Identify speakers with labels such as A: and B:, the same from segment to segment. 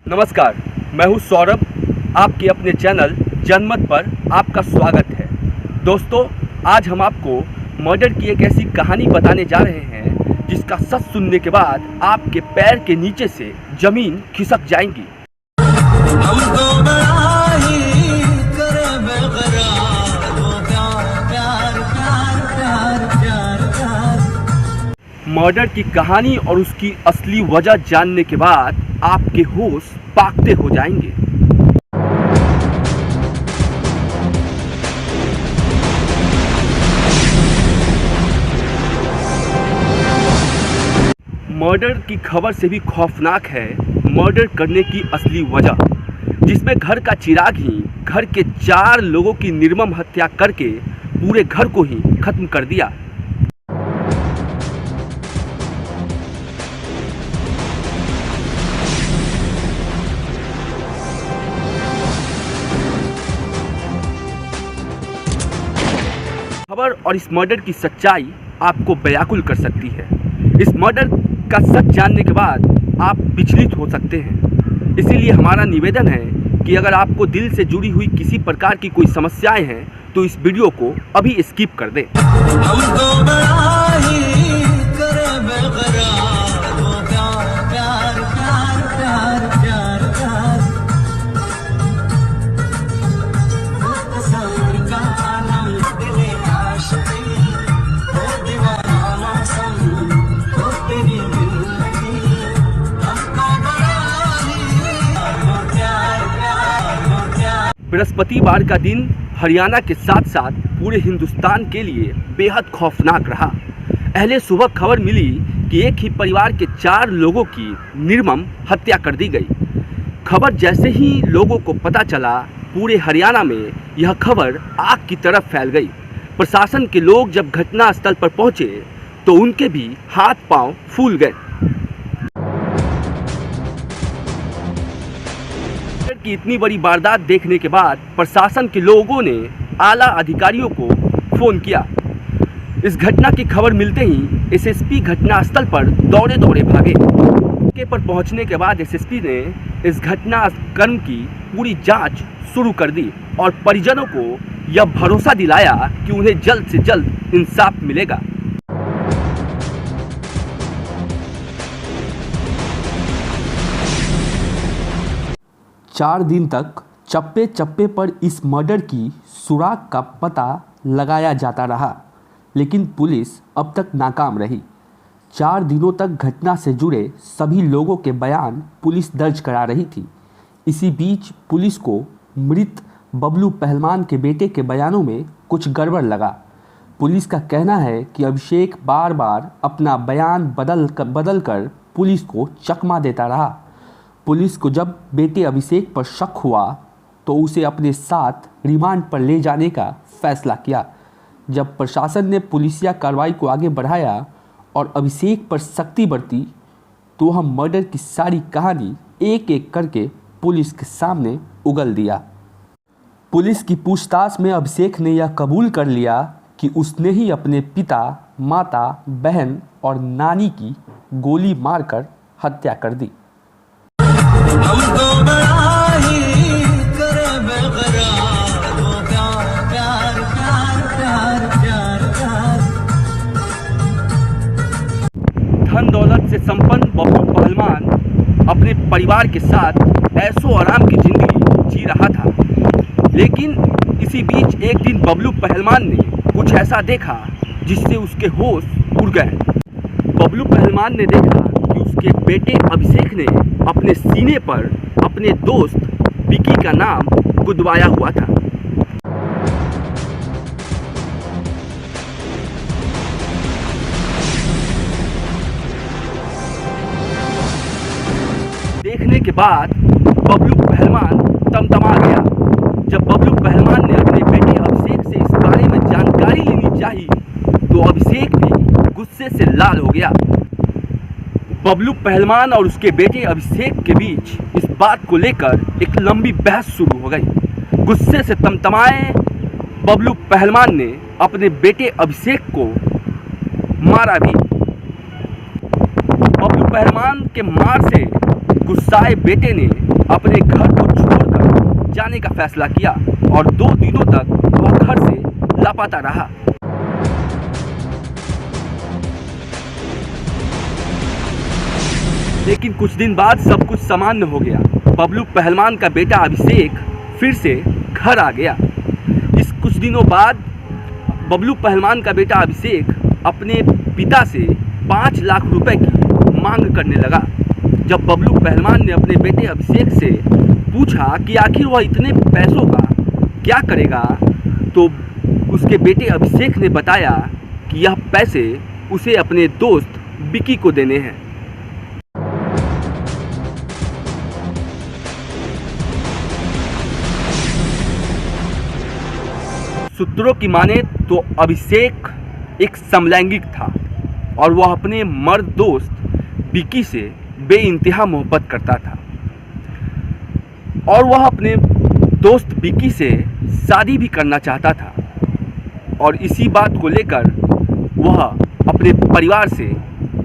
A: नमस्कार, मैं हूं सौरभ। आपके अपने चैनल जनमत पर आपका स्वागत है। दोस्तों, आज हम आपको मर्डर की एक ऐसी कहानी बताने जा रहे हैं जिसका सच सुनने के बाद आपके पैर के नीचे से ज़मीन खिसक जाएंगी। मर्डर की कहानी और उसकी असली वजह जानने के बाद आपके होश पाकते हो जाएंगे। मर्डर की खबर से भी खौफनाक है मर्डर करने की असली वजह, जिसमें घर का चिराग ही घर के 4 लोगों की निर्मम हत्या करके पूरे घर को ही खत्म कर दिया। खबर और इस मर्डर की सच्चाई आपको व्याकुल कर सकती है। इस मर्डर का सच जानने के बाद आप विचलित हो सकते हैं। इसीलिए हमारा निवेदन है कि अगर आपको दिल से जुड़ी हुई किसी प्रकार की कोई समस्याएं हैं तो इस वीडियो को अभी स्किप कर दें। बृहस्पतिवार का दिन हरियाणा के साथ साथ पूरे हिंदुस्तान के लिए बेहद खौफनाक रहा। पहले सुबह खबर मिली कि एक ही परिवार के 4 लोगों की निर्मम हत्या कर दी गई। खबर जैसे ही लोगों को पता चला, पूरे हरियाणा में यह खबर आग की तरफ फैल गई। प्रशासन के लोग जब घटनास्थल पर पहुंचे तो उनके भी हाथ पांव फूल गए। की इतनी बड़ी वारदात देखने के बाद प्रशासन के लोगों ने आला अधिकारियों को फोन किया। इस घटना की खबर मिलते ही एसएसपी घटनास्थल पर दौड़े भागे। मौके पर पहुंचने के बाद एसएसपी ने इस घटनाक्रम की पूरी जांच शुरू कर दी और परिजनों को यह भरोसा दिलाया कि उन्हें जल्द से जल्द इंसाफ मिलेगा। चार दिन तक चप्पे चप्पे पर इस मर्डर की सुराग का पता लगाया जाता रहा, लेकिन पुलिस अब तक नाकाम रही। 4 दिनों तक घटना से जुड़े सभी लोगों के बयान पुलिस दर्ज करा रही थी। इसी बीच पुलिस को मृत बबलू पहलवान के बेटे के बयानों में कुछ गड़बड़ लगा। पुलिस का कहना है कि अभिषेक बार बार अपना बयान बदल कर पुलिस को चकमा देता रहा। पुलिस को जब बेटे अभिषेक पर शक हुआ तो उसे अपने साथ रिमांड पर ले जाने का फैसला किया। जब प्रशासन ने पुलिसिया कार्रवाई को आगे बढ़ाया और अभिषेक पर सख्ती बरती तो हम मर्डर की सारी कहानी एक एक करके पुलिस के सामने उगल दिया। पुलिस की पूछताछ में अभिषेक ने यह कबूल कर लिया कि उसने ही अपने पिता, माता, बहन और नानी की गोली मारकर हत्या कर दी। धन दौलत से संपन्न बबलू पहलवान अपने परिवार के साथ ऐशो आराम की जिंदगी जी रहा था, लेकिन इसी बीच एक दिन बबलू पहलवान ने कुछ ऐसा देखा जिससे उसके होश उड़ गए। बबलू पहलवान ने देखा कि उसके बेटे अभिषेक ने अपने सीने पर अपने दोस्त विकी का नाम गुदवाया हुआ था। देखने के बाद बबलू पहलवान तमतमा गया। जब बबलू पहलवान ने अपने बेटे अभिषेक से इस बारे में जानकारी लेनी चाहिए तो अभिषेक भी गुस्से से लाल हो गया। बबलू पहलवान और उसके बेटे अभिषेक के बीच इस बात को लेकर एक लंबी बहस शुरू हो गई। गुस्से से तमतमाए बबलू पहलवान ने अपने बेटे अभिषेक को मारा भी। बबलू पहलवान के मार से गुस्साए बेटे ने अपने घर को छोड़कर जाने का फैसला किया और 2 दिनों तक वह घर से लापता रहा। लेकिन कुछ दिन बाद सब कुछ सामान्य हो गया। बबलू पहलवान का बेटा अभिषेक फिर से घर आ गया। इस कुछ दिनों बाद बबलू पहलवान का बेटा अभिषेक अपने पिता से 5 लाख रुपए की मांग करने लगा। जब बबलू पहलवान ने अपने बेटे अभिषेक से पूछा कि आखिर वह इतने पैसों का क्या करेगा, तो उसके बेटे अभिषेक ने बताया कि यह पैसे उसे अपने दोस्त विकी को देने हैं। सूत्रों की माने तो अभिषेक एक समलैंगिक था और वह अपने मर्द दोस्त विकी से बेइंतहा मोहब्बत करता था और वह अपने दोस्त विकी से शादी भी करना चाहता था। और इसी बात को लेकर वह अपने परिवार से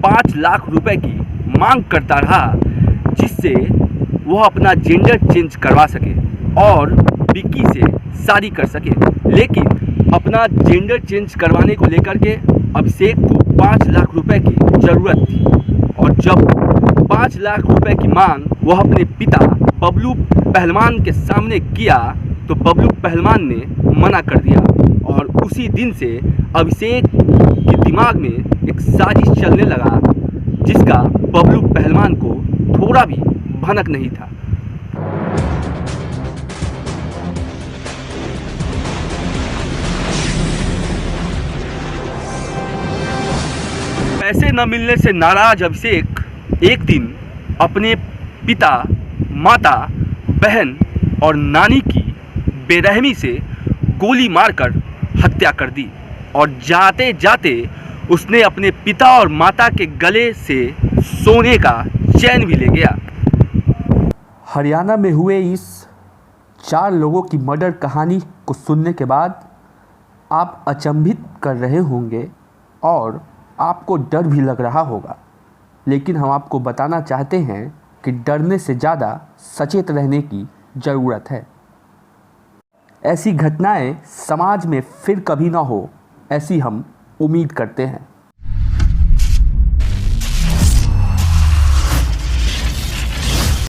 A: 5 लाख रुपए की मांग करता रहा, जिससे वह अपना जेंडर चेंज करवा सके और विकी से शादी कर सके। लेकिन अपना जेंडर चेंज करवाने को लेकर के अभिषेक को 5 लाख रुपए की ज़रूरत थी और जब 5 लाख रुपए की मांग वह अपने पिता बबलू पहलवान के सामने किया तो बबलू पहलवान ने मना कर दिया और उसी दिन से अभिषेक के दिमाग में एक साजिश चलने लगा जिसका बबलू पहलवान को थोड़ा भी भनक नहीं था। पैसे न मिलने से नाराज अभिषेक एक दिन अपने पिता, माता, बहन और नानी की बेरहमी से गोली मारकर हत्या कर दी और जाते जाते उसने अपने पिता और माता के गले से सोने का चैन भी ले गया। हरियाणा में हुए इस 4 लोगों की मर्डर कहानी को सुनने के बाद आप अचंभित कर रहे होंगे और आपको डर भी लग रहा होगा, लेकिन हम आपको बताना चाहते हैं कि डरने से ज़्यादा सचेत रहने की ज़रूरत है। ऐसी घटनाएं समाज में फिर कभी ना हो, ऐसी हम उम्मीद करते हैं।